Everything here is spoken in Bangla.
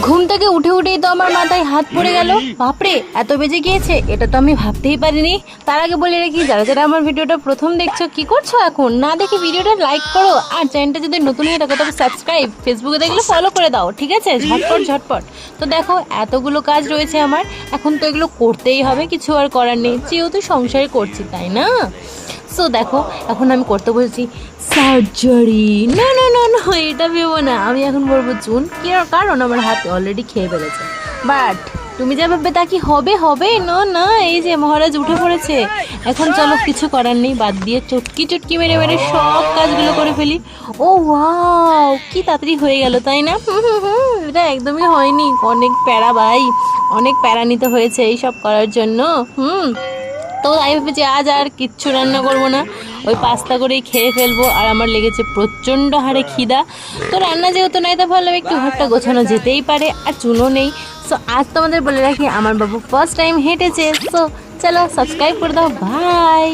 ঘুম থেকে উঠে উঠেই তো আমার মাথায় হাত পড়ে গেল। বাপরে, এত বেজে গিয়েছে, এটা তো আমি ভাবতেই পারিনি। তার আগে বলে রাখি, যারা যারা আমার ভিডিওটা প্রথম দেখছো, কি করছো এখন? না দেখে ভিডিওটা লাইক করো, আর চ্যানেলটা যদি নতুন হয়ে থাকো তবে সাবস্ক্রাইব, ফেসবুকে দেখলে ফলো করে দাও, ঠিক আছে? ঝটপট ঝটপট। তো দেখো, এতগুলো কাজ রয়েছে আমার, এখন তো এগুলো করতেই হবে, কিছু আর করার নেই, যেহেতু সংসারে করছি, তাই না? সো দেখো, এখন আমি করতে বলছি সার্জারি। না না না না, এটা ভেবো না, আমি এখন বলবো চুন, কারণ আমার হাত অলরেডি খেয়ে ফেলেছে। বাট তুমি যা ভাববে তা কি হবে? হবে না না, এই যে মহারাজ উঠে পড়েছে। এখন চলো, কিছু করার নেই, বাদ দিয়ে চটকি চটকি মেরে মেরে সব কাজগুলো করে ফেলি। ও ওয়াও, কি তাড়াতাড়ি হয়ে গেল, তাই না? এটা একদমই হয়নি, অনেক প্যারা ভাই, অনেক প্যারা নিতে হয়েছে এইসব করার জন্য। তো আমি ভেবেছি আজ আর কিচ্ছু রান্না করবো না, ওই পাস্তা করেই খেয়ে ফেলবো। আর আমার লেগেছে প্রচণ্ড হারে খিদা। তো রান্না যেহেতু নাই, তো ভাবলাম একটু ঘরটা গোছানো যেতেই পারে, আর চুনও নেই। সো আজ তোমাদের বলে রাখি, আমার বাবু ফার্স্ট টাইম হেঁটেছে। সো চলো, সাবস্ক্রাইব করে দাও, বাই।